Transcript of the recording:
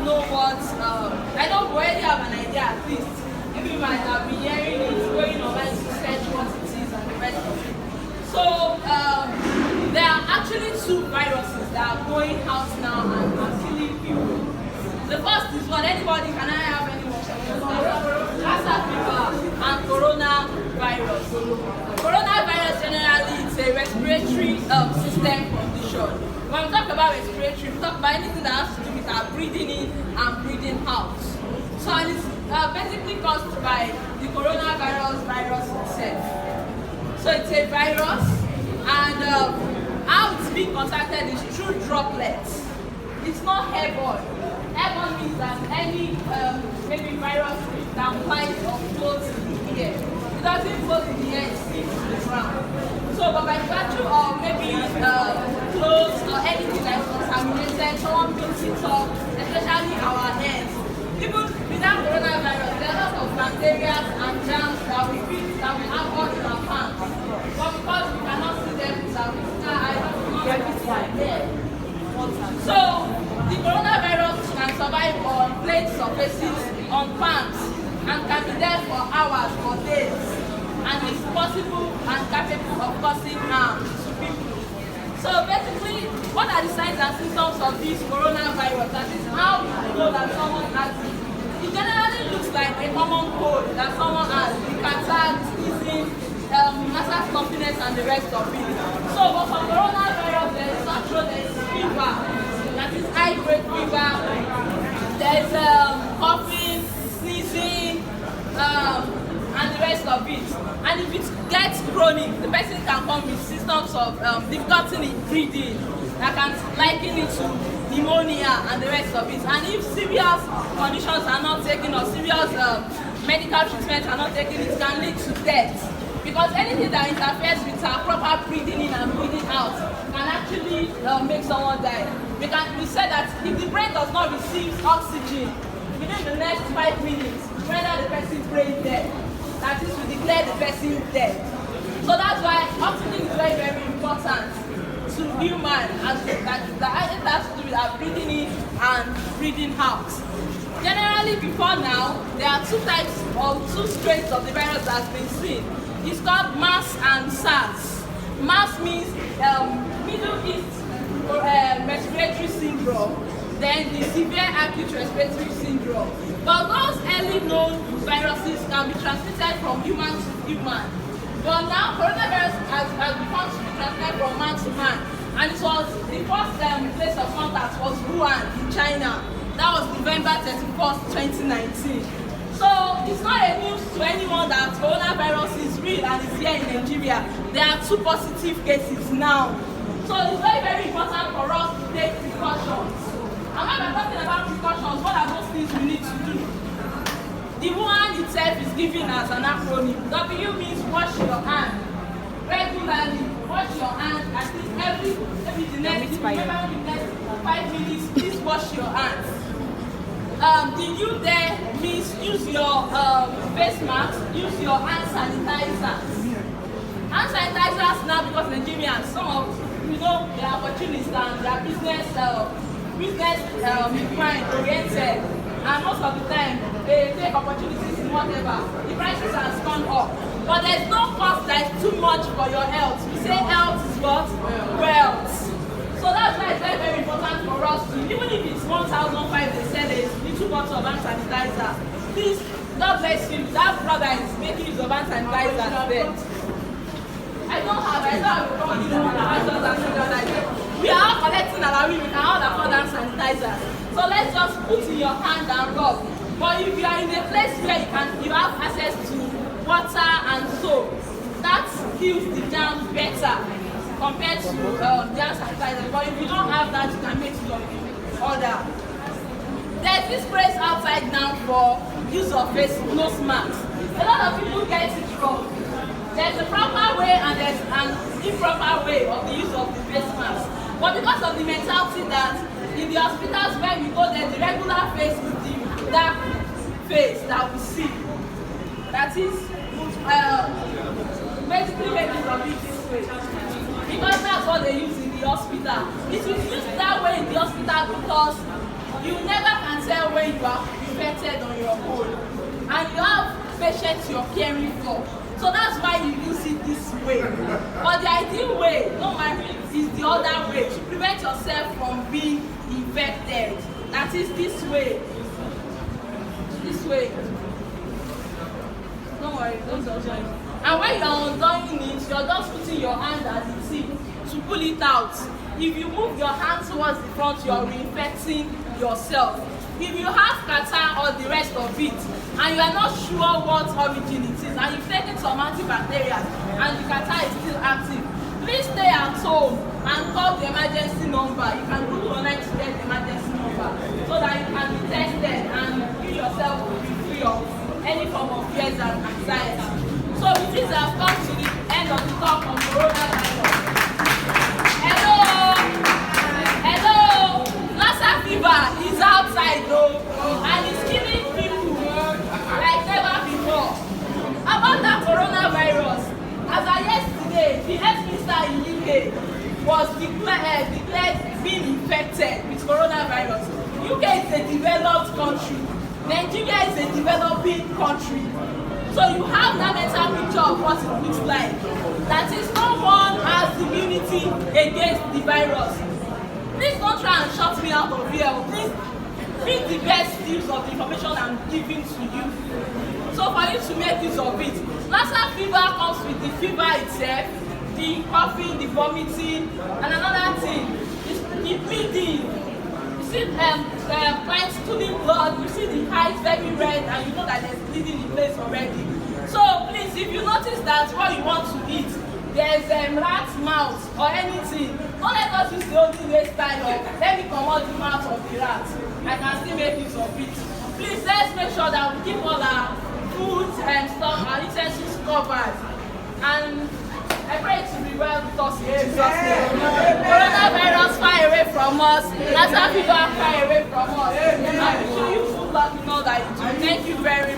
know what, I don't already have an idea at least. Maybe you might have been hearing it, going online to search what it is and the rest of it. So there are actually two viruses that are going out now and are killing people. The first is what anybody, can I have anyone? Lassa fever and coronavirus. Coronavirus generally is a respiratory system condition. When we talk about respiratory, we talk about anything that has to do with our breathing in and breathing out. So it's basically caused by the coronavirus virus itself. So it's a virus, and how it's being contacted is through droplets. It's not airborne. Airborne means that any maybe virus that flies or floats in the air. It doesn't float in the air, it sticks to the ground. So, but by virtue of maybe clothes or anything that is contaminated, someone picks it up, especially our hands. Even without coronavirus, there are lots of bacteria and germs that we have all in our hands. But because we cannot see them with our physical eyes, we cannot see them. So, the coronavirus can survive on plate surfaces, on pans, and can be there for hours or days, and is possible and capable of causing harm to people. So basically, what are the signs and symptoms of this coronavirus? That is how you know that someone has it. It generally looks like a common cold that someone has, the catarrh, sneezing, nasal stuffiness, and the rest of it. So, but for coronavirus, there is fever, that is high-grade fever. There is coughing, sneezing, and the rest of it. And if it gets chronic, the person can come with symptoms of difficulty in breathing that can liken it to pneumonia and the rest of it. And if serious conditions are not taken or serious medical treatment are not taken, it can lead to death. Because anything that interferes with our proper breathing in and breathing out can actually make someone die. We said that if the brain does not receive oxygen within the next 5 minutes, render the person brain dead. That is, we declare the person dead. So that's why oxygen is very, very important to human, as that has to do with our breathing in and breathing out. Generally, before now, there are two types or two strains of the virus that has been seen. It's called MERS and SARS. MERS means Middle East respiratory syndrome, then the severe acute respiratory syndrome. But those early known viruses can be transmitted from human to human. But now coronavirus has become to be transmitted from man to man. And it was the first place of contact was Wuhan in China. That was November 31st, 2019. So it's not a news to anyone that coronavirus is real and is here in Nigeria. There are 2 positive cases now. So it's very, very important for us to take precautions. And when we're talking about precautions, what are those things we need to do? The Wuhan itself is given as an acronym. W means wash your hand regularly. Wash your hand at least every the next 5 minutes. Please wash your hands. The U there means use your face mask, use your hand sanitizers. Hand sanitizers now, because Nigerians, some of they are opportunists and they are business mind oriented, and most of the time they take opportunities in whatever. The prices has gone up, but there's no cost that is too much for your health. We say health is what? Wealth. So that's why it's very, very important for us to, even if it's 1,500 they sell a little bottle of hand sanitizer. Please, God bless you. That brother is making use of hand sanitizer there. I don't have we are all collecting our we can all afford hand sanitizer. So let's just put in your hand and rub. But if you are in a place where you have access to water and soap, that kills the germs better compared to the hand sanitizer. But if you don't have that, you can make your order. There's this place outside now for use of nose masks. A lot of people get it wrong. There's a proper way and there's an improper way of the use of the face mask. But because of the mentality that in the hospitals where we go there, the regular face is the dark face that we see. That is basically making of it this way. Because that's what they use in the hospital. It is used that way in the hospital because You never can tell when you are infected on your own, and you have patients you're caring for. So that's why you use it this way. But the ideal way, no matter, is the other way to prevent yourself from being infected. That is this way. This way. Don't worry, don't worry. And when you're undoing it, you're just putting your hand at the tip to pull it out. If you move your hand towards the front, you're reinfecting yourself. If you have catarrh or the rest of it, and you are not sure what origin it is, and you've taken some antibacterials and the catarrh is still active, please stay at home and call the emergency number. You can go online to get the emergency number so that you can be tested and you yourself will be free of any form of fears and anxiety. So with this, I've come to the end of the talk on coronavirus. Hello, Lassa fever is outside though, and it's killing people like never before. About that coronavirus, as of yesterday, the health minister in UK was declared being infected with coronavirus. UK is a developed country. Nigeria is a developing country. So you have that mental picture of what it looks like. That is, no one has immunity against the virus. Please don't try and shut me out of here. Please read the best use of the information I'm giving to you. So for you to make use of it, Lassa fever comes with the fever itself, the coughing, the vomiting, and another thing is the bleeding. You see clients stooling blood, you see the eyes very red, and you know that there's bleeding in place already. So please, if you notice that what you want to eat, there's rat's mouth or anything, don't let us use the olden days style of let me come out the mouth of the rat. I can still make use of it. Please, let's make sure that we keep all our food and stuff, our utensils covered. And I pray to be well with us in Jesus' name. Coronavirus far away from us. Lassa fever far away from us. I'm sure you full luck in all that you do. Thank you very much.